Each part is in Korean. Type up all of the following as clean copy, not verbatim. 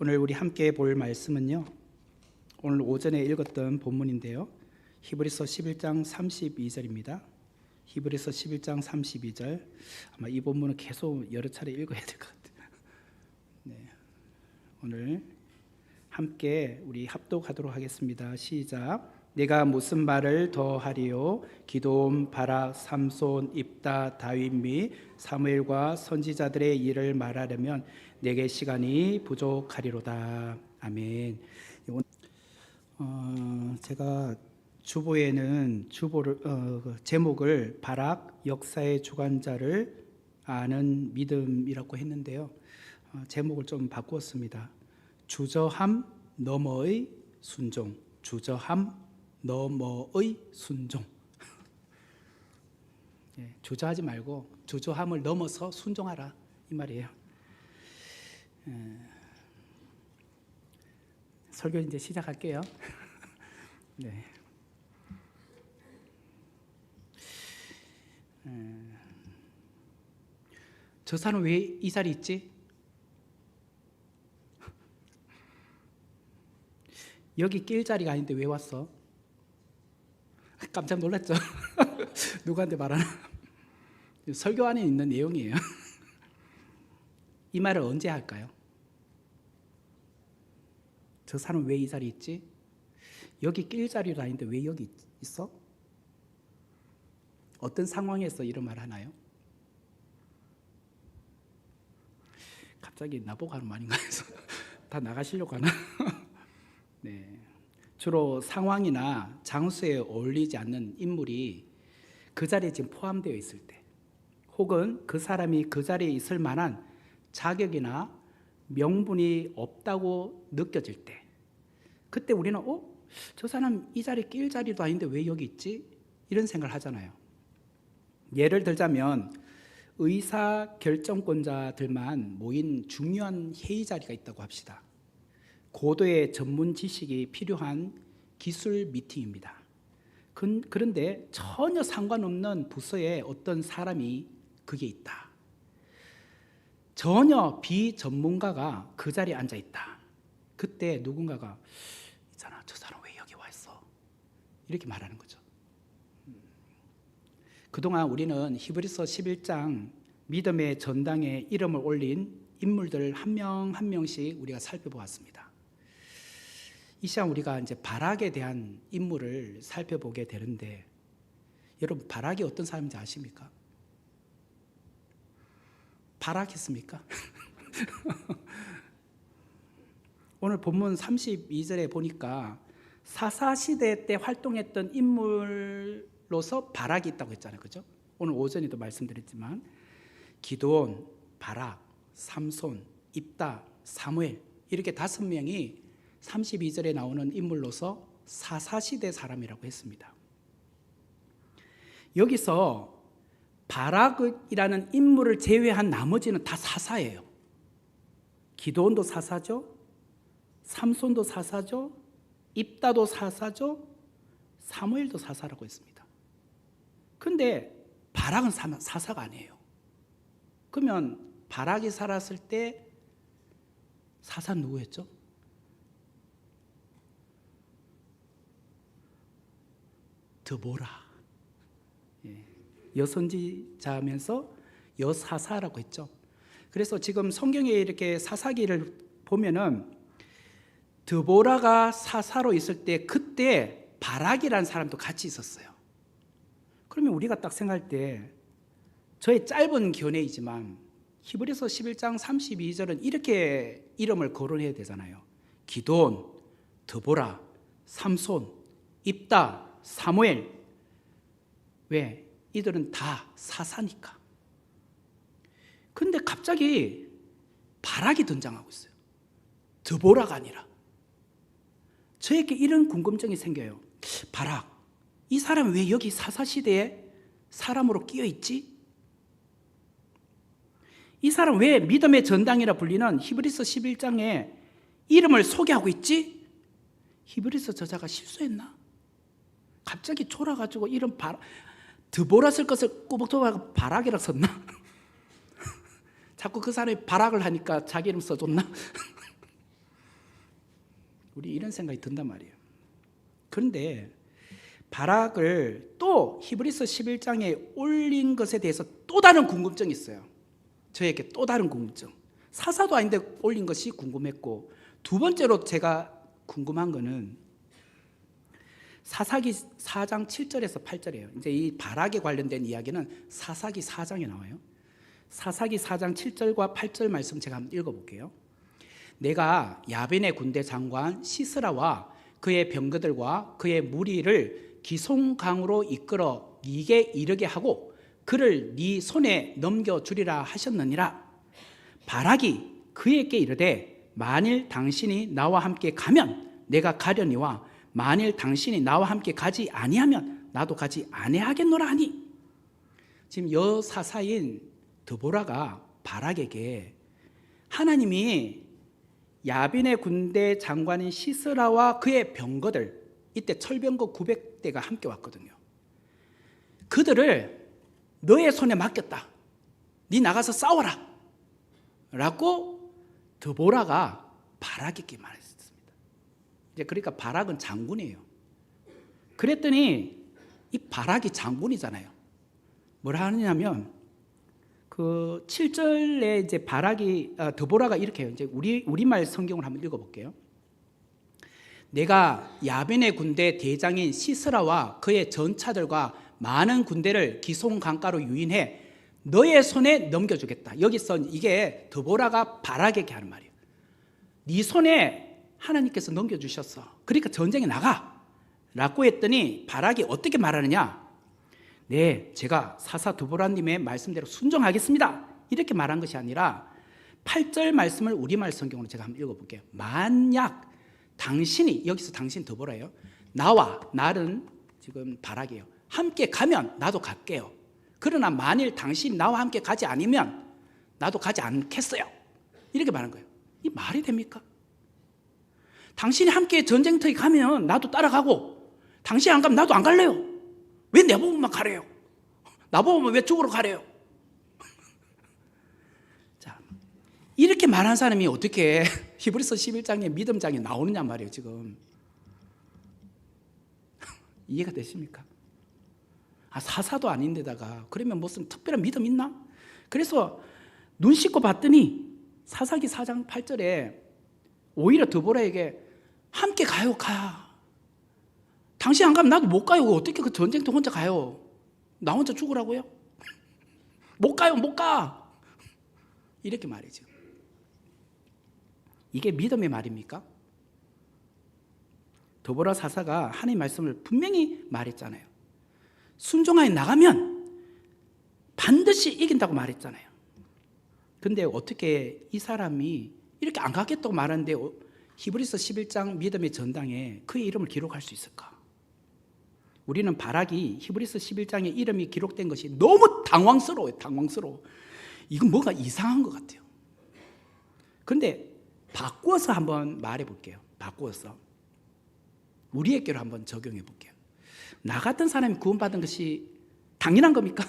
오늘 우리 함께 볼 말씀은요, 오늘 오전에 읽었던 본문인데요, 히브리서 11장 32절입니다. 히브리서 11장 32절. 아마 이 본문은 계속 여러 차례 읽어야 될 것 같아요. 네. 오늘 함께 우리 합독하도록 하겠습니다. 시작. 내가 무슨 말을 더 하리요? 기드온, 바락, 삼손, 입다, 다윗 및 사무엘과 선지자들의 일을 말하려면 내게 시간이 부족하리로다. 아멘. 제가 주보에는 제목을 바락 역사의 주관자를 아는 믿음이라고 했는데요, 제목을 좀 바꾸었습니다. 주저함 너머의 순종. 주저함 너머의 순종. 예, 주저하지 말고 주저함을 넘어서 순종하라, 이 말이에요. 설교 이제 시작할게요. 네. 저 사람 왜 이 자리에 있지? 여기 낄 자리가 아닌데 왜 왔어? 깜짝 놀랐죠? 누구한테 말하나? 설교 안에 있는 내용이에요. 이 말을 언제 할까요? 저 사람 왜 이 자리에 있지? 여기 낄 자리도 아닌데 왜 여기 있어? 어떤 상황에서 이런 말 하나요? 갑자기 나보고 하는 말인가 해서 다 나가시려고 하나? 네. 주로 상황이나 장소에 어울리지 않는 인물이 그 자리에 지금 포함되어 있을 때, 혹은 그 사람이 그 자리에 있을 만한 자격이나 명분이 없다고 느껴질 때, 그때 우리는 저 사람 이 자리에 낄 자리도 아닌데 왜 여기 있지? 이런 생각을 하잖아요. 예를 들자면 의사 결정권자들만 모인 중요한 회의 자리가 있다고 합시다. 고도의 전문 지식이 필요한 기술 미팅입니다. 그런데 전혀 상관없는 부서에 어떤 사람이 그게 있다. 전혀 비전문가가 그 자리에 앉아 있다. 그때 누군가가 있잖아, 저 사람 왜 여기 와 있어? 이렇게 말하는 거죠. 그동안 우리는 히브리서 11장 믿음의 전당에 이름을 올린 인물들 한 명 한 명씩 우리가 살펴보았습니다. 이 시간 우리가 이제 바락에 대한 인물을 살펴보게 되는데, 여러분 바락이 어떤 사람인지 아십니까? 바락했습니까? 오늘 본문 32절에 보니까 사사시대 때 활동했던 인물로서 바락이 있다고 했잖아요, 그죠? 오늘 오전에도 말씀드렸지만 기드온, 바락, 삼손, 입다, 사무엘, 이렇게 5명이 32절에 나오는 인물로서 사사시대 사람이라고 했습니다. 여기서 바락이라는 인물을 제외한 나머지는 다 사사예요. 기드온도 사사죠, 삼손도 사사죠, 입다도 사사죠, 사무엘도 사사라고 했습니다. 그런데 바락은 사사가 아니에요. 그러면 바락이 살았을 때 사사는 누구였죠? 드보라. 여선지자면서 여사사라고 했죠. 그래서 지금 성경에 이렇게 사사기를 보면은 드보라가 사사로 있을 때 그때 바락이라는 사람도 같이 있었어요. 그러면 우리가 딱 생각할 때, 저의 짧은 견해이지만 히브리서 11장 32절은 이렇게 이름을 거론해야 되잖아요. 기드온, 드보라, 삼손, 입다, 사무엘. 왜? 이들은 다 사사니까. 근데 갑자기 바락이 등장하고 있어요. 드보라가 아니라. 저에게 이런 궁금증이 생겨요. 바락, 이 사람이 왜 여기 사사시대에 사람으로 끼어있지? 이 사람 왜 믿음의 전당이라 불리는 히브리서 11장에 이름을 소개하고 있지? 히브리서 저자가 실수했나? 갑자기 졸아가지고 이름 드보라 쓸 것을 꾸벅꾸벅 바락이라 썼나? 자꾸 그 사람이 바락을 하니까 자기 이름 써줬나? 우리 이런 생각이 든단 말이에요. 그런데 바락을 또 히브리서 11장에 올린 것에 대해서 또 다른 궁금증이 있어요. 저에게 또 다른 궁금증. 사사도 아닌데 올린 것이 궁금했고, 두 번째로 제가 궁금한 거는 사사기 4장 7절에서 8절이에요. 이제 이 바락에 관련된 이야기는 사사기 4장에 나와요. 사사기 4장 7절과 8절 말씀 제가 한번 읽어볼게요. 내가 야벤의 군대 장관 시스라와 그의 병거들과 그의 무리를 기송강으로 이끌어 네게 이르게 하고 그를 네 손에 넘겨주리라 하셨느니라. 바락이 그에게 이르되 만일 당신이 나와 함께 가면 내가 가려니와 만일 당신이 나와 함께 가지 아니하면 나도 가지 아니하겠노라 하니. 지금 여사사인 드보라가 바락에게 하나님이 야빈의 군대 장관인 시스라와 그의 병거들, 이때 철병거 900대가 함께 왔거든요. 그들을 너의 손에 맡겼다. 네 나가서 싸워라 라고 드보라가 바락에게 말했습니다. 이제 그러니까 바락은 장군이에요. 그랬더니 이 바락이 장군이잖아요. 뭐라 하느냐면 그 7절에 이제 바락이 드보라가 이렇게 해요. 이제 우리말 성경을 한번 읽어볼게요. 내가 야벤의 군대 대장인 시스라와 그의 전차들과 많은 군대를 기송 강가로 유인해 너의 손에 넘겨주겠다. 여기서 이게 드보라가 바락에게 하는 말이에요. 네 손에 하나님께서 넘겨주셨어. 그러니까 전쟁에 나가 라고 했더니 바락이 어떻게 말하느냐. 네, 제가 사사 드보라님의 말씀대로 순종하겠습니다. 이렇게 말한 것이 아니라 8절 말씀을 우리말 성경으로 제가 한번 읽어볼게요. 만약 당신이, 여기서 당신 드보라예요. 나와, 나는 지금 바락이에요. 함께 가면 나도 갈게요. 그러나 만일 당신이 나와 함께 가지 않으면 나도 가지 않겠어요. 이렇게 말한 거예요. 이 말이 됩니까? 당신이 함께 전쟁터에 가면 나도 따라가고 당신이 안 가면 나도 안 갈래요. 왜 내 보고만 가래요? 나보고만 왜 죽으러 가래요? 자, 이렇게 말한 사람이 어떻게 히브리서 11장의 믿음장에 나오느냐 말이에요. 지금 이해가 되십니까? 사사도 아닌데다가 그러면 무슨 특별한 믿음 있나? 그래서 눈 씻고 봤더니 사사기 4장 8절에 오히려 드보라에게 함께 가요. 가. 당신 안 가면 나도 못 가요. 어떻게 그 전쟁터 혼자 가요? 나 혼자 죽으라고요? 못 가요. 못 가. 이렇게 말이죠. 이게 믿음의 말입니까? 드보라 사사가 하나님의 말씀을 분명히 말했잖아요. 순종하에 나가면 반드시 이긴다고 말했잖아요. 근데 어떻게 이 사람이 이렇게 안 가겠다고 말하는데 히브리서 11장 믿음의 전당에 그의 이름을 기록할 수 있을까? 우리는 바락이 히브리서 11장에 이름이 기록된 것이 너무 당황스러워요. 당황스러워. 이건 뭐가 이상한 것 같아요. 그런데 바꾸어서 한번 말해 볼게요. 바꾸어서 우리에게로 한번 적용해 볼게요. 나 같은 사람이 구원받은 것이 당연한 겁니까?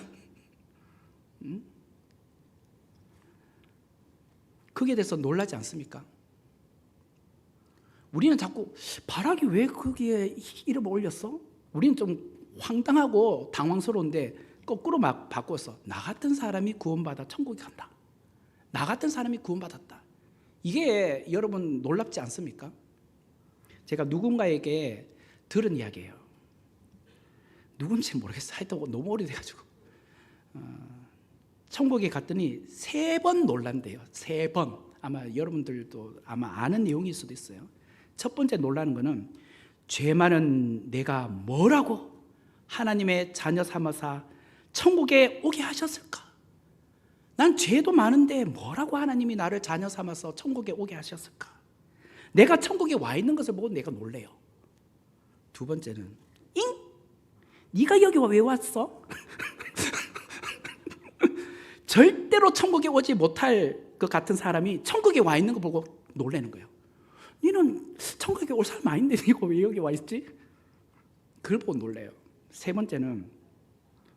거기에 대해서 놀라지 않습니까? 우리는 자꾸 바락이 왜 거기에 이름을 올렸어? 우리는 좀 황당하고 당황스러운데 거꾸로 막 바꿔서 나 같은 사람이 구원받아 천국에 간다. 나 같은 사람이 구원받았다. 이게 여러분 놀랍지 않습니까? 제가 누군가에게 들은 이야기예요. 누군지 모르겠어요. 하여튼 너무 오래돼가지고 천국에 갔더니 3번 놀란대요. 3번. 아마 여러분들도 아마 아는 내용일 수도 있어요. 첫 번째 놀라는 거는 죄 많은 내가 뭐라고 하나님의 자녀 삼아서 천국에 오게 하셨을까? 난 죄도 많은데 뭐라고 하나님이 나를 자녀 삼아서 천국에 오게 하셨을까? 내가 천국에 와 있는 것을 보고 내가 놀래요. 두 번째는 잉? 네가 여기 왜 왔어? 절대로 천국에 오지 못할 것 같은 사람이 천국에 와 있는 거 보고 놀라는 거예요. 너는 천국에 올 사람 아닌데 네가 왜 여기 와 있지? 그걸 보고 놀래요. 세 번째는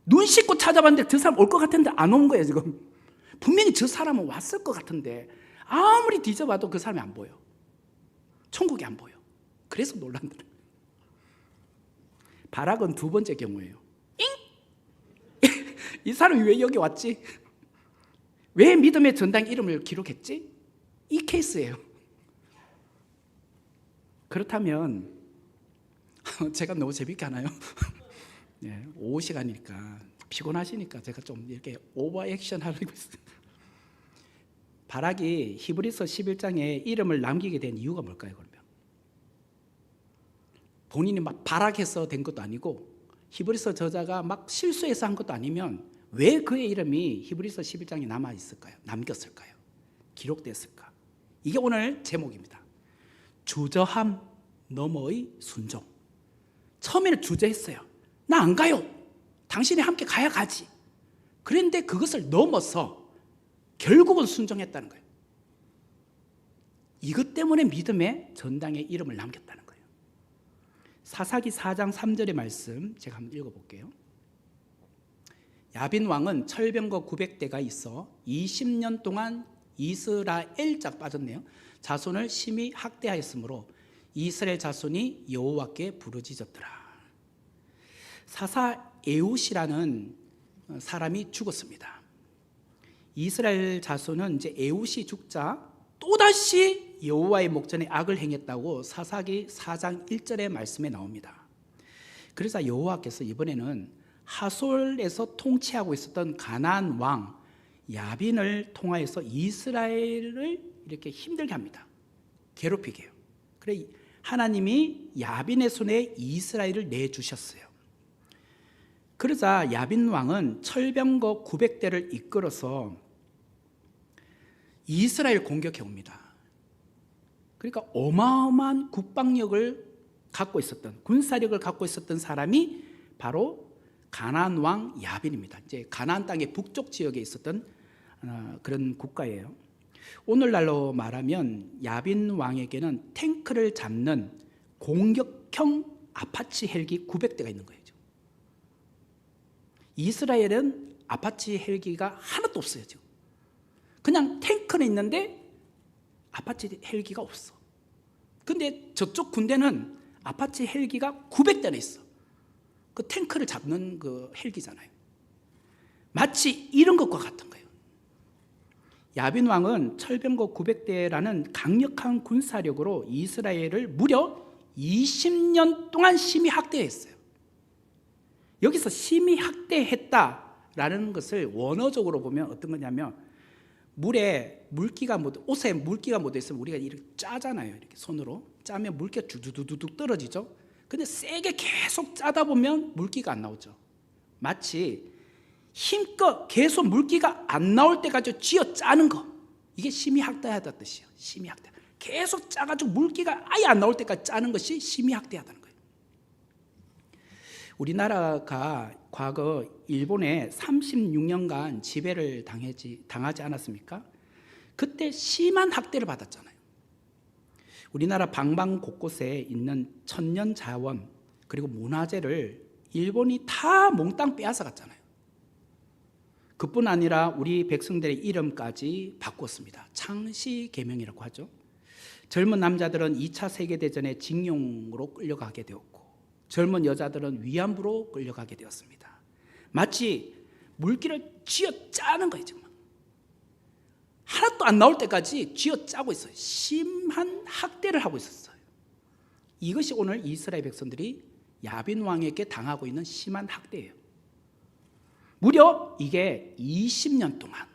눈 씻고 찾아봤는데 저 사람 올 것 같은데 안 온 거예요. 지금 분명히 저 사람은 왔을 것 같은데 아무리 뒤져봐도 그 사람이 안 보여. 천국이 안 보여. 그래서 놀란다. 바락은 두 번째 경우예요. 이 사람이 왜 여기 왔지? 왜 믿음의 전당 이름을 기록했지? 이 케이스예요. 그렇다면 제가 너무 재밌게 하나요? 네, 오후 시간이니까 피곤하시니까 제가 좀 이렇게 오버 액션 하려고 있어요. 바락이 히브리서 11장에 이름을 남기게 된 이유가 뭘까요? 그러면 본인이 막 바락해서 된 것도 아니고 히브리서 저자가 막 실수해서 한 것도 아니면 왜 그의 이름이 히브리서 11장에 남아있을까요? 남겼을까요? 기록됐을까? 이게 오늘 제목입니다. 주저함 너머의 순종. 처음에는 주저했어요. 나 안 가요. 당신이 함께 가야 가지. 그런데 그것을 넘어서 결국은 순종했다는 거예요. 이것 때문에 믿음의 전당에 이름을 남겼다는 거예요. 사사기 4장 3절의 말씀 제가 한번 읽어볼게요. 야빈 왕은 철병거 900대가 있어 20년 동안 이스라엘 빠졌네요. 자손을 심히 학대하였으므로 이스라엘 자손이 여호와께 부르짖었더라. 사사 에웃이라는 사람이 죽었습니다. 이스라엘 자손은 이제 에웃이 죽자 또다시 여호와의 목전에 악을 행했다고 사사기 4장 1절의 말씀에 나옵니다. 그래서 여호와께서 이번에는 하솔에서 통치하고 있었던 가나안 왕 야빈을 통하여서 이스라엘을 이렇게 힘들게 합니다. 괴롭히게 해요. 그래 하나님이 야빈의 손에 이스라엘을 내주셨어요. 그러자 야빈 왕은 철병거 900대를 이끌어서 이스라엘 공격해 옵니다. 그러니까 어마어마한 국방력을 갖고 있었던, 군사력을 갖고 있었던 사람이 바로 가나안 왕 야빈입니다. 이제 가나안 땅의 북쪽 지역에 있었던 그런 국가예요. 오늘날로 말하면 야빈 왕에게는 탱크를 잡는 공격형 아파치 헬기 900대가 있는 거예요. 이스라엘은 아파치 헬기가 하나도 없어요. 지금. 그냥 탱크는 있는데 아파치 헬기가 없어. 근데 저쪽 군대는 아파치 헬기가 900대나 있어. 그 탱크를 잡는 그 헬기잖아요. 마치 이런 것과 같은 거예요. 야빈 왕은 철병거 900대라는 강력한 군사력으로 이스라엘을 무려 20년 동안 심히 학대했어요. 여기서 심히 학대했다라는 것을 원어적으로 보면 어떤 거냐면 물에 물기가 옷에 물기가 묻어 있으면 우리가 이렇게 짜잖아요. 이렇게 손으로 짜면 물기가 두두두둑 떨어지죠. 근데 세게 계속 짜다 보면 물기가 안 나오죠. 마치 힘껏 계속 물기가 안 나올 때까지 쥐어 짜는 거. 이게 심히 학대하다는 뜻이에요. 심히 학대. 계속 짜가지고 물기가 아예 안 나올 때까지 짜는 것이 심히 학대하다는 거예요. 우리나라가 과거 일본에 36년간 지배를 당하지 않았습니까? 그때 심한 학대를 받았잖아요. 우리나라 방방 곳곳에 있는 천년 자원 그리고 문화재를 일본이 다 몽땅 빼앗아 갔잖아요. 그뿐 아니라 우리 백성들의 이름까지 바꿨습니다. 창시개명이라고 하죠. 젊은 남자들은 2차 세계대전에 징용으로 끌려가게 되었고 젊은 여자들은 위안부로 끌려가게 되었습니다. 마치 물기를 쥐어 짜는 거예요. 정말. 하나도 안 나올 때까지 쥐어 짜고 있어요. 심한 학대를 하고 있었어요. 이것이 오늘 이스라엘 백성들이 야빈 왕에게 당하고 있는 심한 학대예요. 무려 이게 20년 동안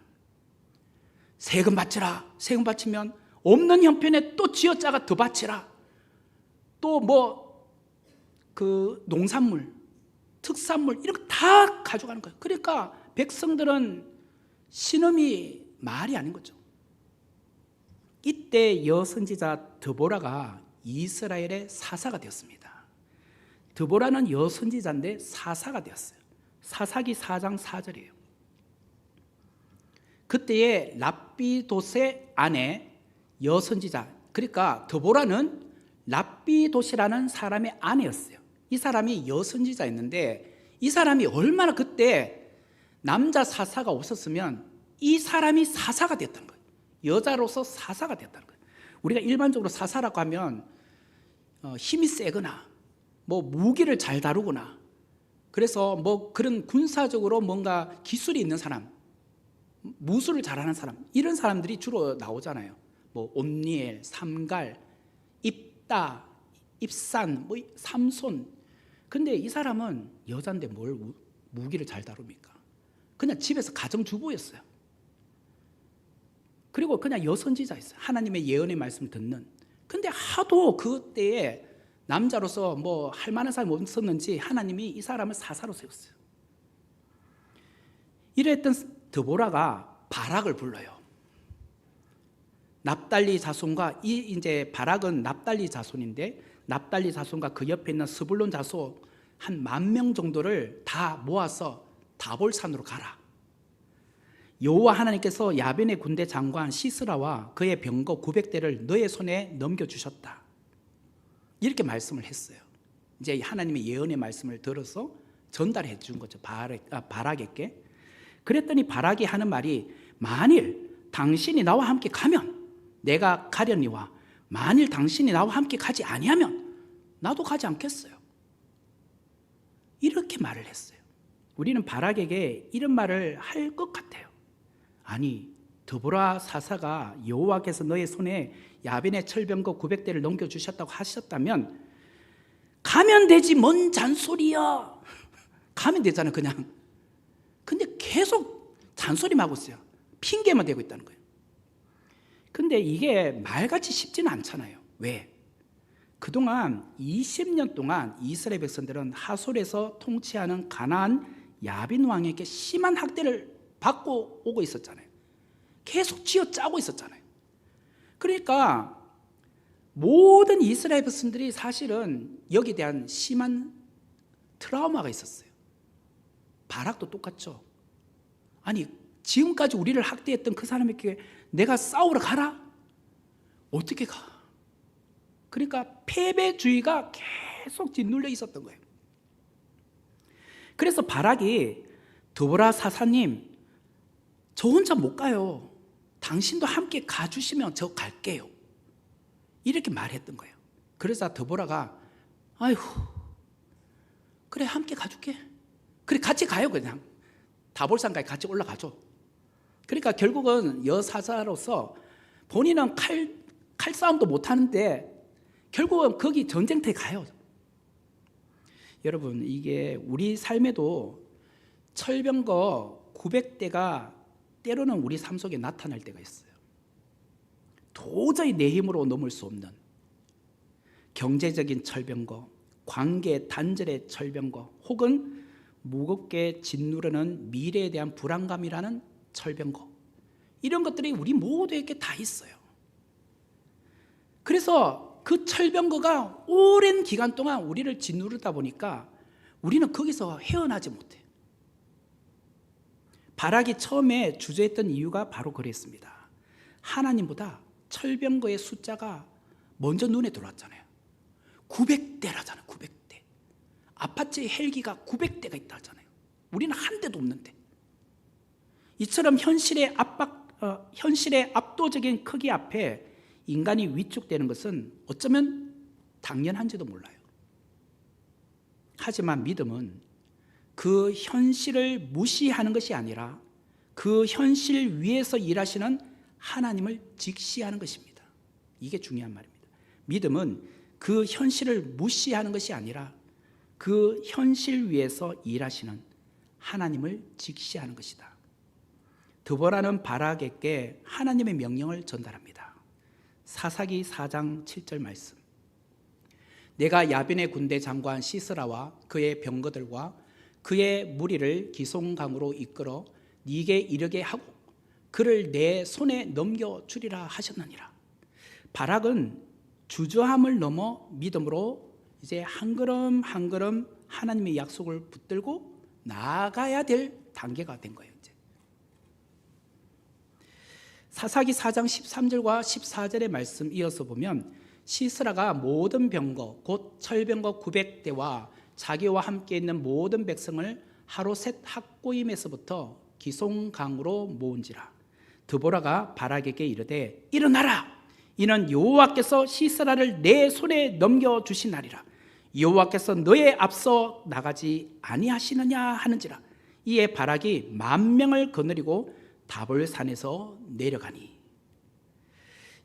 세금 바치라. 세금 바치면 없는 형편에 또 쥐어짜가 더 바치라. 또 그 농산물, 특산물 이런 거 다 가져가는 거예요. 그러니까 백성들은 신음이 말이 아닌 거죠. 이때 여선지자 드보라가 이스라엘의 사사가 되었습니다. 드보라는 여선지자인데 사사가 되었어요. 사사기 4장 4절이에요. 그때의 랍비도세 아내 여선지자, 그러니까 드보라는 랍비도시라는 사람의 아내였어요. 이 사람이 여선지자였는데 이 사람이 얼마나 그때 남자 사사가 없었으면 이 사람이 사사가 됐다는 거예요. 여자로서 사사가 됐다는 거예요. 우리가 일반적으로 사사라고 하면 힘이 세거나 뭐 무기를 잘 다루거나 그래서 뭐 그런 군사적으로 뭔가 기술이 있는 사람, 무술을 잘하는 사람, 이런 사람들이 주로 나오잖아요. 뭐 온니엘, 삼갈, 입다, 입산, 뭐 삼손. 근데 이 사람은 여자인데 뭘 무기를 잘 다룹니까? 그냥 집에서 가정주부였어요. 그리고 그냥 여선지자였어요. 하나님의 예언의 말씀을 듣는. 근데 하도 그때에 남자로서 뭐 할 만한 사람이 없었는지 하나님이 이 사람을 사사로 세웠어요. 이랬던 드보라가 바락을 불러요. 납달리 자손과 이제 바락은 납달리 자손인데 납달리 자손과 그 옆에 있는 스불론 자손 한 10,000명 정도를 다 모아서 다볼산으로 가라. 여호와 하나님께서 야벤의 군대 장관 시스라와 그의 병거 900대를 너의 손에 넘겨주셨다. 이렇게 말씀을 했어요. 이제 하나님의 예언의 말씀을 들어서 전달해 준 거죠. 바락에게. 그랬더니 바락이 하는 말이 만일 당신이 나와 함께 가면 내가 가려니와 만일 당신이 나와 함께 가지 아니하면 나도 가지 않겠어요. 이렇게 말을 했어요. 우리는 바락에게 이런 말을 할 것 같아요. 아니, 드보라 사사가 여호와께서 너의 손에 야벤의 철병거 900대를 넘겨주셨다고 하셨다면 가면 되지 뭔 잔소리야. 가면 되잖아 그냥. 근데 계속 잔소리만 하고 있어요. 핑계만 대고 있다는 거예요. 근데 이게 말같이 쉽지는 않잖아요. 왜? 그동안 20년 동안 이스라엘 백성들은 하솔에서 통치하는 가나안 야빈 왕에게 심한 학대를 받고 오고 있었잖아요. 계속 쥐어짜고 있었잖아요. 그러니까 모든 이스라엘 백성들이 사실은 여기에 대한 심한 트라우마가 있었어요. 바락도 똑같죠. 아니 지금까지 우리를 학대했던 그 사람에게 내가 싸우러 가라? 어떻게 가? 그러니까 패배주의가 계속 짓눌려 있었던 거예요. 그래서 바락이 드보라 사사님 저 혼자 못 가요. 당신도 함께 가주시면 저 갈게요. 이렇게 말했던 거예요. 그래서 드보라가 아이고 그래 함께 가줄게. 그래 같이 가요. 그냥 다볼산까지 같이 올라가죠. 그러니까 결국은 여사사로서 본인은 칼싸움도 못하는데 결국은 거기 전쟁터에 가요. 여러분 이게 우리 삶에도 철병거 900대가 때로는 우리 삶 속에 나타날 때가 있어요. 도저히 내 힘으로 넘을 수 없는 경제적인 철병거, 관계 단절의 철병거, 혹은 무겁게 짓누르는 미래에 대한 불안감이라는 철병거, 이런 것들이 우리 모두에게 다 있어요. 그래서 그 철병거가 오랜 기간 동안 우리를 짓누르다 보니까 우리는 거기서 헤어나지 못해요. 바락이 처음에 주저했던 이유가 바로 그랬습니다. 하나님보다 철병거의 숫자가 먼저 눈에 들어왔잖아요. 900대라잖아요. 900대. 아파트 헬기가 900대가 있다 하잖아요. 우리는 한 대도 없는데. 이처럼 현실의 압도적인 크기 앞에 인간이 위축되는 것은 어쩌면 당연한지도 몰라요. 하지만 믿음은 그 현실을 무시하는 것이 아니라 그 현실 위에서 일하시는 하나님을 직시하는 것입니다. 이게 중요한 말입니다. 믿음은 그 현실을 무시하는 것이 아니라 그 현실 위에서 일하시는 하나님을 직시하는 것이다. 드보라는 바락에게 하나님의 명령을 전달합니다. 사사기 4장 7절 말씀. 내가 야빈의 군대 장관 시스라와 그의 병거들과 그의 무리를 기송강으로 이끌어 네게 이르게 하고 그를 내 손에 넘겨주리라 하셨느니라. 바락은 주저함을 넘어 믿음으로 이제 한 걸음 한 걸음 하나님의 약속을 붙들고 나아가야 될 단계가 된 거예요. 이제. 사사기 4장 13절과 14절의 말씀 이어서 보면 시스라가 모든 병거 곧 철병거 900대와 자기와 함께 있는 모든 백성을 하로셋 학고임에서부터 기송강으로 모은지라. 드보라가 바락에게 이르되 일어나라 이는 여호와께서 시스라를 내 손에 넘겨주시나리라. 여호와께서 너의 앞서 나가지 아니하시느냐 하는지라. 이에 바락이 10,000명을 거느리고 다볼산에서 내려가니.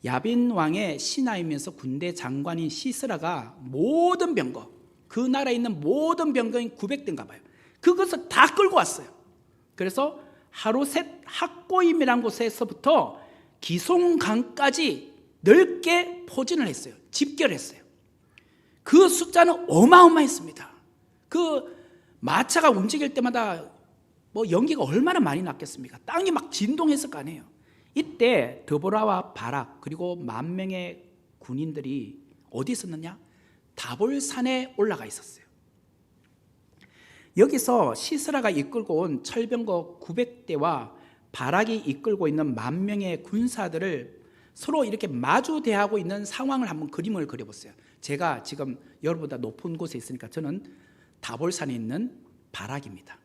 야빈 왕의 신하이면서 군대 장관인 시스라가 모든 병거, 그 나라에 있는 모든 병거인 900대인가 봐요. 그것을 다 끌고 왔어요. 그래서 하루셋 학고임이라는 곳에서부터 기송강까지 넓게 포진을 했어요. 집결했어요. 그 숫자는 어마어마했습니다. 그 마차가 움직일 때마다 연기가 얼마나 많이 났겠습니까? 땅이 막 진동했을 거 아니에요. 이때 드보라와 바락 그리고 10,000명의 군인들이 어디 있었느냐? 다볼산에 올라가 있었어요. 여기서 시스라가 이끌고 온 철병거 900대와 바락이 이끌고 있는 10,000명의 군사들을 서로 이렇게 마주 대하고 있는 상황을 한번 그림을 그려보세요. 제가 지금 여러분보다 높은 곳에 있으니까 저는 다볼산에 있는 바락입니다.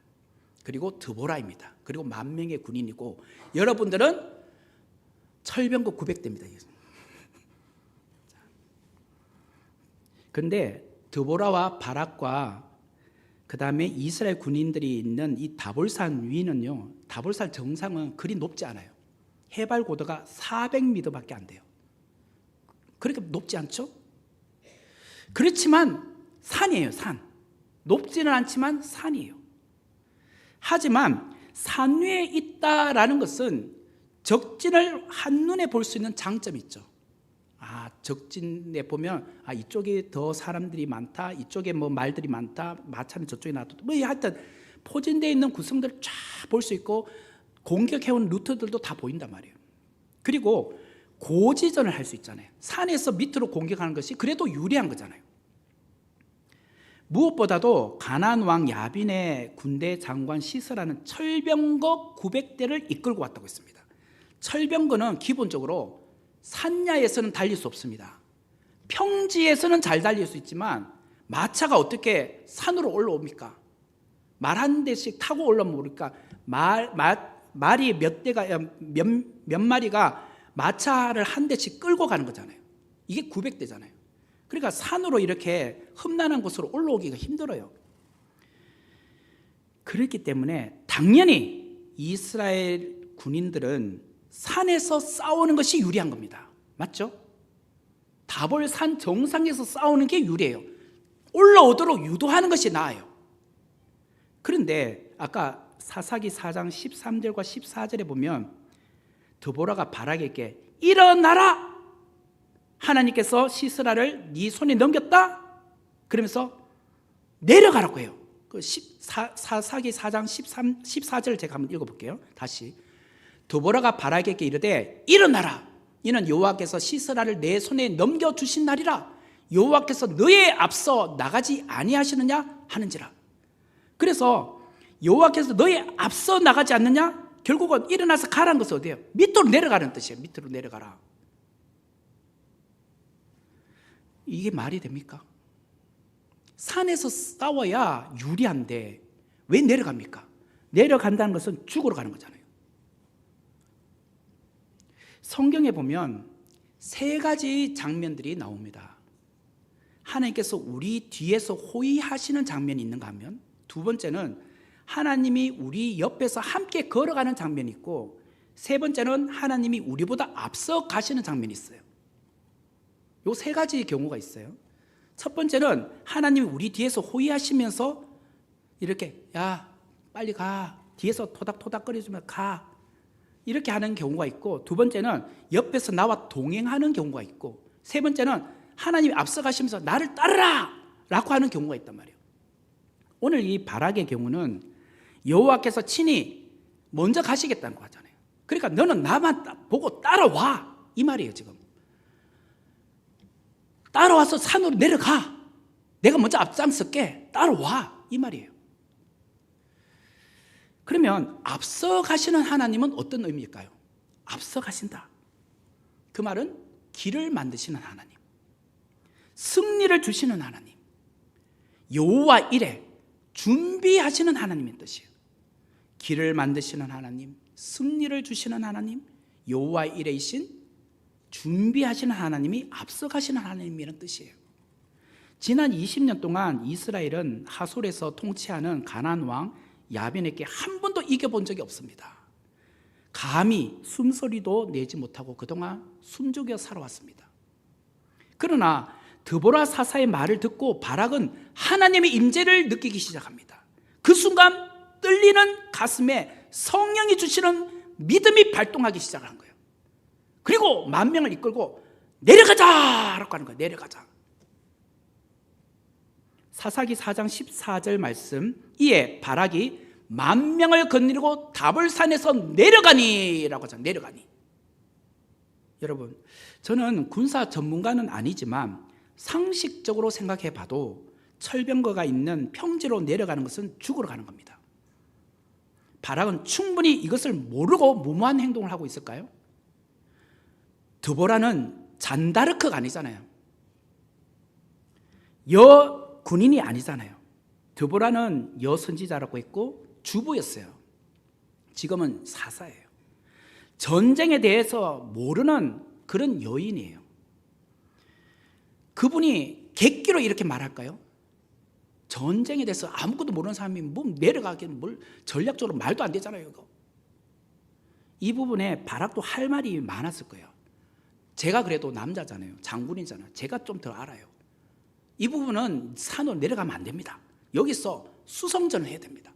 그리고 드보라입니다. 그리고 10,000명의 군인이고 여러분들은 철병거 900대입니다. 그런데 드보라와 바락과 그 다음에 이스라엘 군인들이 있는 이 다볼산 위는요, 다볼산 정상은 그리 높지 않아요. 해발 고도가 400m밖에 안 돼요. 그렇게 높지 않죠? 그렇지만 산이에요, 산. 높지는 않지만 산이에요. 하지만 산 위에 있다라는 것은 적진을 한눈에 볼 수 있는 장점이 있죠. 적진에 보면 이쪽에 더 사람들이 많다, 이쪽에 말들이 많다, 마차는 저쪽에 놔뒀다, 하여튼 포진되어 있는 구성들을 쫙 볼 수 있고 공격해온 루트들도 다 보인단 말이에요. 그리고 고지전을 할 수 있잖아요. 산에서 밑으로 공격하는 것이 그래도 유리한 거잖아요. 무엇보다도 가나안 왕 야빈의 군대 장관 시스라는 철병거 900대를 이끌고 왔다고 했습니다. 철병거는 기본적으로 산야에서는 달릴 수 없습니다. 평지에서는 잘 달릴 수 있지만 마차가 어떻게 산으로 올라옵니까? 말 한 대씩 타고 올라오면 모르니까 말이 몇 마리가 마차를 한 대씩 끌고 가는 거잖아요. 이게 900대잖아요. 그러니까 산으로 이렇게 험난한 곳으로 올라오기가 힘들어요. 그렇기 때문에 당연히 이스라엘 군인들은 산에서 싸우는 것이 유리한 겁니다. 맞죠? 다볼산 정상에서 싸우는 게 유리해요. 올라오도록 유도하는 것이 나아요. 그런데 아까 사사기 4장 13절과 14절에 보면 드보라가 바락에게 일어나라! 하나님께서 시스라를 네 손에 넘겼다? 그러면서 내려가라고 해요. 사사기 4장 14절 제가 한번 읽어볼게요. 다시. 드보라가 바락에게 이르되 일어나라. 이는 여호와께서 시스라를 내 손에 넘겨주신 날이라. 여호와께서 너의 앞서 나가지 아니하시느냐 하는지라. 그래서 여호와께서 너의 앞서 나가지 않느냐? 결국은 일어나서 가라는 것은 어디예요? 밑으로 내려가는 뜻이에요. 밑으로 내려가라. 이게 말이 됩니까? 산에서 싸워야 유리한데 왜 내려갑니까? 내려간다는 것은 죽으러 가는 거잖아요. 성경에 보면 3가지 장면들이 나옵니다. 하나님께서 우리 뒤에서 호위하시는 장면이 있는가 하면, 두 번째는 하나님이 우리 옆에서 함께 걸어가는 장면이 있고, 세 번째는 하나님이 우리보다 앞서 가시는 장면이 있어요. 요 3가지 경우가 있어요. 첫 번째는 하나님이 우리 뒤에서 호위하시면서 이렇게 야 빨리 가, 뒤에서 토닥토닥거리면서 가, 이렇게 하는 경우가 있고, 두 번째는 옆에서 나와 동행하는 경우가 있고, 세 번째는 하나님이 앞서가시면서 나를 따르라 라고 하는 경우가 있단 말이에요. 오늘 이 바락의 경우는 여호와께서 친히 먼저 가시겠다는 거 하잖아요. 그러니까 너는 나만 보고 따라와 이 말이에요. 지금 따라와서 산으로 내려가, 내가 먼저 앞장설게, 따라와 이 말이에요. 그러면 앞서 가시는 하나님은 어떤 의미일까요? 앞서 가신다. 그 말은 길을 만드시는 하나님, 승리를 주시는 하나님, 여호와 이레 준비하시는 하나님의 뜻이에요. 길을 만드시는 하나님, 승리를 주시는 하나님, 여호와 이레이신 준비하시는 하나님이 앞서가시는 하나님이라는 뜻이에요. 지난 20년 동안 이스라엘은 하솔에서 통치하는 가나안 왕 야빈에게 한 번도 이겨본 적이 없습니다. 감히 숨소리도 내지 못하고 그동안 숨죽여 살아왔습니다. 그러나 드보라 사사의 말을 듣고 바락은 하나님의 임재를 느끼기 시작합니다. 그 순간 떨리는 가슴에 성령이 주시는 믿음이 발동하기 시작한 거예요. 그리고 10,000명을 이끌고 내려가자라고 하는 거예요. 내려가자. 사사기 4장 14절 말씀, 이에 바락이 10,000명을 거느리고 다볼산에서 내려가니라고 하잖아요. 내려가니. 여러분, 저는 군사 전문가는 아니지만 상식적으로 생각해 봐도 철병거가 있는 평지로 내려가는 것은 죽으러 가는 겁니다. 바락은 충분히 이것을 모르고 무모한 행동을 하고 있을까요? 드보라는 잔다르크가 아니잖아요. 여 군인이 아니잖아요. 드보라는 여 선지자라고 했고 주부였어요. 지금은 사사예요. 전쟁에 대해서 모르는 그런 여인이에요. 그분이 객기로 이렇게 말할까요? 전쟁에 대해서 아무것도 모르는 사람이 뭐 내려가기는 뭘 전략적으로 말도 안 되잖아요. 이거. 이 부분에 바락도 할 말이 많았을 거예요. 제가 그래도 남자잖아요. 장군이잖아요. 제가 좀 더 알아요. 이 부분은 산으로 내려가면 안 됩니다. 여기서 수성전을 해야 됩니다.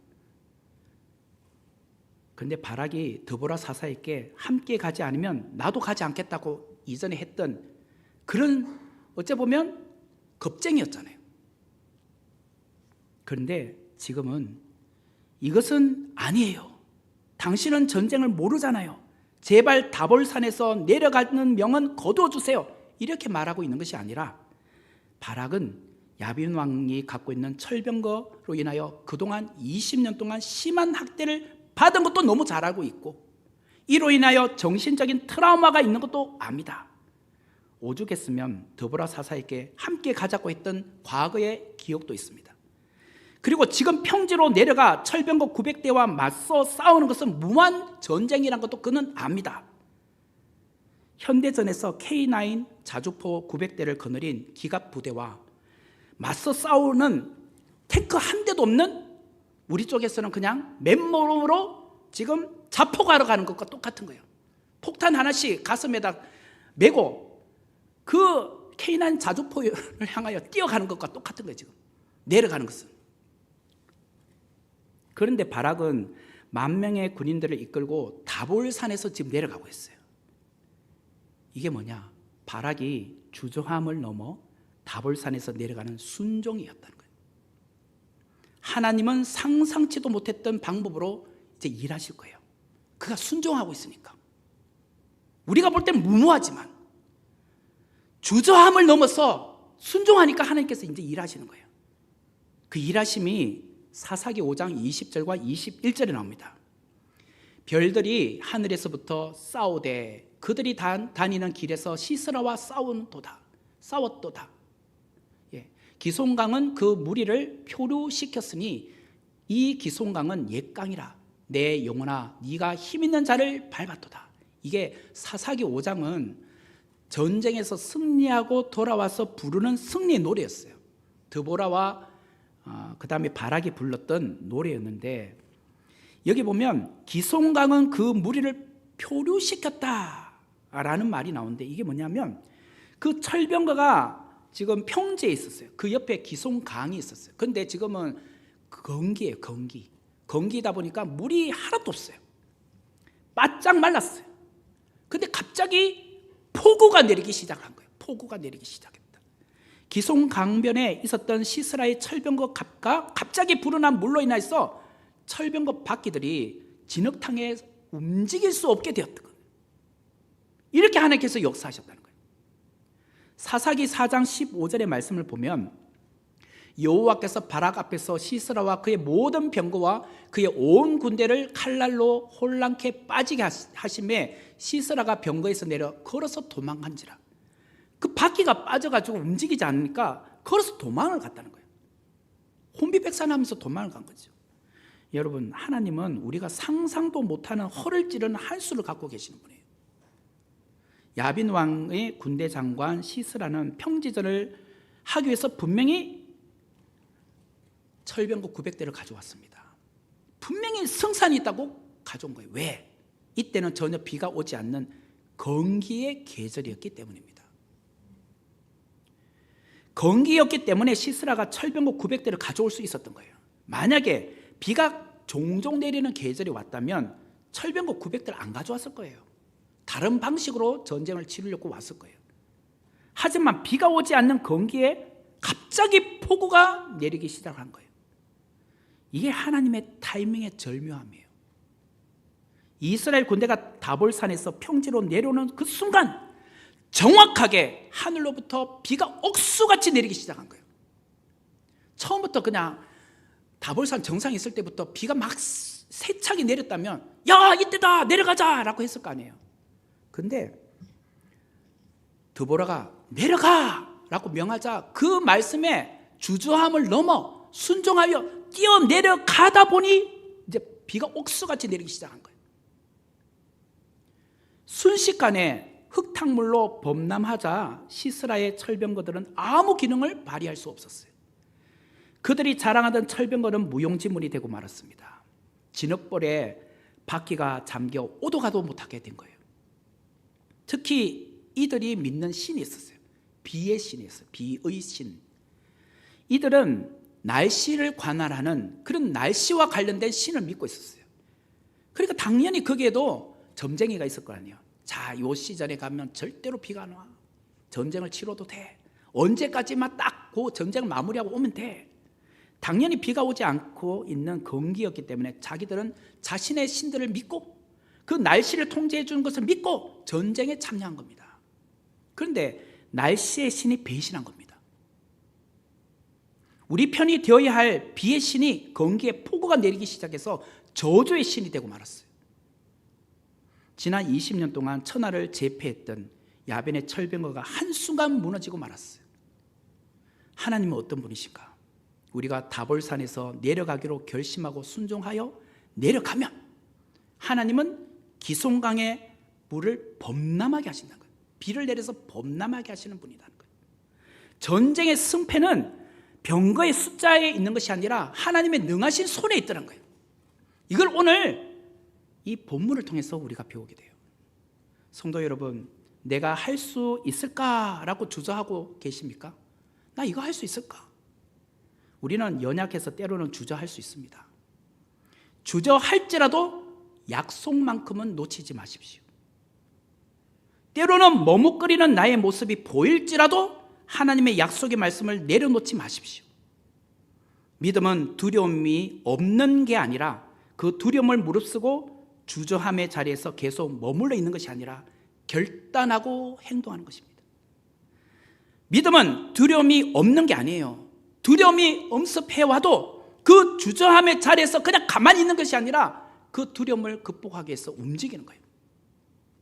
그런데 바락이 드보라 사사에게 함께 가지 않으면 나도 가지 않겠다고 이전에 했던 그런 어째 보면 겁쟁이였잖아요. 그런데 지금은 이것은 아니에요. 당신은 전쟁을 모르잖아요. 제발 다볼산에서 내려가는 명은 거두어주세요. 이렇게 말하고 있는 것이 아니라 바락은 야빈 왕이 갖고 있는 철병거로 인하여 그동안 20년 동안 심한 학대를 받은 것도 너무 잘 알고 있고 이로 인하여 정신적인 트라우마가 있는 것도 압니다. 오죽했으면 드보라 사사에게 함께 가자고 했던 과거의 기억도 있습니다. 그리고 지금 평지로 내려가 철병거 900대와 맞서 싸우는 것은 무한 전쟁이라는 것도 그는 압니다. 현대전에서 K9 자주포 900대를 거느린 기갑 부대와 맞서 싸우는 탱크 한 대도 없는 우리 쪽에서는 그냥 맨몸으로 지금 자포가러 가는 것과 똑같은 거예요. 폭탄 하나씩 가슴에다 메고 그 K9 자주포를 향하여 뛰어가는 것과 똑같은 거예요. 지금 내려가는 것은. 그런데 바락은 10,000명의 군인들을 이끌고 다볼산에서 지금 내려가고 있어요. 이게 뭐냐? 바락이 주저함을 넘어 다볼산에서 내려가는 순종이었다는 거예요. 하나님은 상상치도 못했던 방법으로 이제 일하실 거예요. 그가 순종하고 있으니까. 우리가 볼 땐 무모하지만 주저함을 넘어서 순종하니까 하나님께서 이제 일하시는 거예요. 그 일하심이 사사기 5장 20절과 21절에 나옵니다. 별들이 하늘에서부터 싸우되 그들이 다니는 길에서 시스라와 싸웠도다. 예. 기송강은 그 무리를 표류시켰으니 이 기송강은 옛강이라 내 영혼아 네가 힘있는 자를 밟았도다. 이게 사사기 5장은 전쟁에서 승리하고 돌아와서 부르는 승리의 노래였어요. 드보라와 그 다음에 바락이 불렀던 노래였는데 여기 보면 기송강은 그 무리를 표류시켰다라는 말이 나오는데 이게 뭐냐면 그 철병거가 지금 평지에 있었어요. 그 옆에 기송강이 있었어요. 그런데 지금은 건기예요. 건기다 보니까 물이 하나도 없어요. 바짝 말랐어요. 그런데 갑자기 폭우가 내리기 시작한 거예요. 폭우가 내리기 시작했다. 기송강변에 있었던 시스라의 철병거 갑과 갑자기 불어난 물로 인해서 철병거 바퀴들이 진흙탕에 움직일 수 없게 되었던 거예요. 이렇게 하나님께서 역사하셨다는 거예요. 사사기 4장 15절의 말씀을 보면 여호와께서 바락 앞에서 시스라와 그의 모든 병거와 그의 온 군대를 칼날로 혼란케 빠지게 하심에 시스라가 병거에서 내려 걸어서 도망간지라. 그 바퀴가 빠져가지고 움직이지 않으니까 걸어서 도망을 갔다는 거예요. 혼비백산하면서 도망을 간 거죠. 여러분, 하나님은 우리가 상상도 못하는 허를 찌르는 한 수를 갖고 계시는 분이에요. 야빈 왕의 군대 장관 시스라는 평지전을 하기 위해서 분명히 철병거 900대를 가져왔습니다. 분명히 성산이 있다고 가져온 거예요. 왜? 이때는 전혀 비가 오지 않는 건기의 계절이었기 때문입니다. 건기였기 때문에 시스라가 철병거 900대를 가져올 수 있었던 거예요. 만약에 비가 종종 내리는 계절이 왔다면 철병거 900대를 안 가져왔을 거예요. 다른 방식으로 전쟁을 치르려고 왔을 거예요. 하지만 비가 오지 않는 건기에 갑자기 폭우가 내리기 시작한 거예요. 이게 하나님의 타이밍의 절묘함이에요. 이스라엘 군대가 다볼산에서 평지로 내려오는 그 순간 정확하게 하늘로부터 비가 억수같이 내리기 시작한 거예요. 처음부터 그냥 다볼산 정상에 있을 때부터 비가 막 세차게 내렸다면 야 이때다 내려가자 라고 했을 거 아니에요. 근데 드보라가 내려가 라고 명하자 그 말씀에 주저함을 넘어 순종하여 뛰어 내려가다 보니 이제 비가 옥수같이 내리기 시작한 거예요. 순식간에 흙탕물로 범람하자 시스라의 철병거들은 아무 기능을 발휘할 수 없었어요. 그들이 자랑하던 철병거는 무용지물이 되고 말았습니다. 진흙볼에 바퀴가 잠겨 오도 가도 못하게 된 거예요. 특히 이들이 믿는 신이 있었어요. 비의 신이 있어요. 비의 신. 이들은 날씨를 관할하는 그런 날씨와 관련된 신을 믿고 있었어요. 그러니까 당연히 거기에도 점쟁이가 있을 거 아니에요. 자, 요 시절에 가면 절대로 비가 안 와. 전쟁을 치러도 돼. 언제까지만 딱 그 전쟁을 마무리하고 오면 돼. 당연히 비가 오지 않고 있는 건기였기 때문에 자기들은 자신의 신들을 믿고 그 날씨를 통제해 주는 것을 믿고 전쟁에 참여한 겁니다. 그런데 날씨의 신이 배신한 겁니다. 우리 편이 되어야 할 비의 신이 건기에 폭우가 내리기 시작해서 저주의 신이 되고 말았어요. 지난 20년 동안 천하를 제패했던 야벤의 철병거가 한순간 무너지고 말았어요. 하나님은 어떤 분이신가? 우리가 다볼산에서 내려가기로 결심하고 순종하여 내려가면 하나님은 기송강의 물을 범람하게 하신다는 거예요. 비를 내려서 범람하게 하시는 분이라는 거예요. 전쟁의 승패는 병거의 숫자에 있는 것이 아니라 하나님의 능하신 손에 있다는 거예요. 이걸 오늘 이 본문을 통해서 우리가 배우게 돼요. 성도 여러분, 내가 할 수 있을까라고 주저하고 계십니까? 나 이거 할 수 있을까? 우리는 연약해서 때로는 주저할 수 있습니다. 주저할지라도 약속만큼은 놓치지 마십시오. 때로는 머뭇거리는 나의 모습이 보일지라도 하나님의 약속의 말씀을 내려놓지 마십시오. 믿음은 두려움이 없는 게 아니라 그 두려움을 무릅쓰고 주저함의 자리에서 계속 머물러 있는 것이 아니라 결단하고 행동하는 것입니다. 믿음은 두려움이 없는 게 아니에요. 두려움이 엄습해와도 그 주저함의 자리에서 그냥 가만히 있는 것이 아니라 그 두려움을 극복하기 위해서 움직이는 거예요.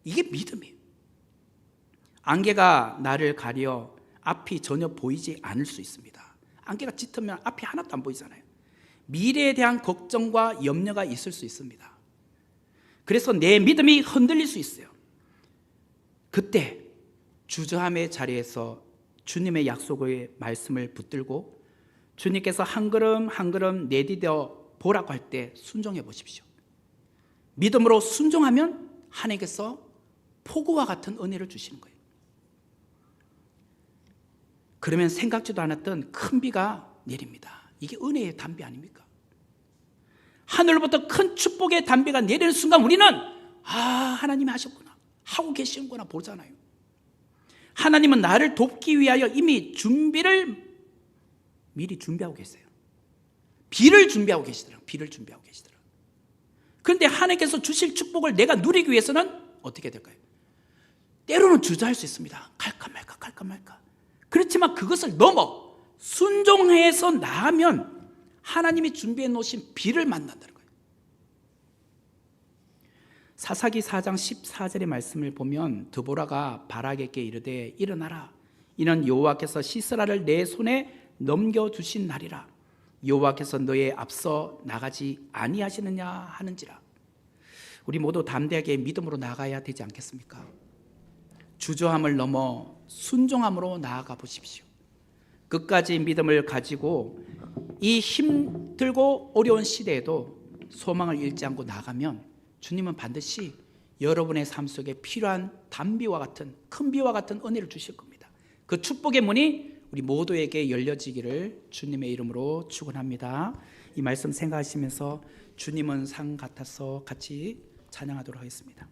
이게 믿음이에요. 안개가 나를 가려 앞이 전혀 보이지 않을 수 있습니다. 안개가 짙으면 앞이 하나도 안 보이잖아요. 미래에 대한 걱정과 염려가 있을 수 있습니다. 그래서 내 믿음이 흔들릴 수 있어요. 그때 주저함의 자리에서 주님의 약속의 말씀을 붙들고 주님께서 한 걸음 한 걸음 내디뎌 보라고 할 때 순종해 보십시오. 믿음으로 순종하면 하나님께서 폭우와 같은 은혜를 주시는 거예요. 그러면 생각지도 않았던 큰 비가 내립니다. 이게 은혜의 단비 아닙니까? 하늘로부터 큰 축복의 단비가 내리는 순간 우리는 하나님이 하셨구나, 하고 계시는구나 보잖아요. 하나님은 나를 돕기 위하여 이미 준비를 미리 준비하고 계세요. 비를 준비하고 계시더라고요. 비를 준비하고 계시더라고요. 그런데 하나님께서 주실 축복을 내가 누리기 위해서는 어떻게 될까요? 때로는 주저할 수 있습니다. 갈까 말까 갈까 말까. 그렇지만 그것을 넘어 순종해서 나가면 하나님이 준비해 놓으신 비를 만난다는 거예요. 사사기 4장 14절의 말씀을 보면 드보라가 바락에게 이르되 일어나라, 이는 여호와께서 시스라를 내 손에 넘겨주신 날이라. 여호와께서 너의 앞서 나가지 아니하시느냐 하는지라. 우리 모두 담대하게 믿음으로 나가야 되지 않겠습니까? 주저함을 넘어 순종함으로 나아가 보십시오. 끝까지 믿음을 가지고 이 힘들고 어려운 시대에도 소망을 잃지 않고 나가면 주님은 반드시 여러분의 삶 속에 필요한 단비와 같은 큰 비와 같은 은혜를 주실 겁니다. 그 축복의 문이 우리 모두에게 열려지기를 주님의 이름으로 축원합니다. 이 말씀 생각하시면서 주님은 상 같아서 같이 찬양하도록 하겠습니다.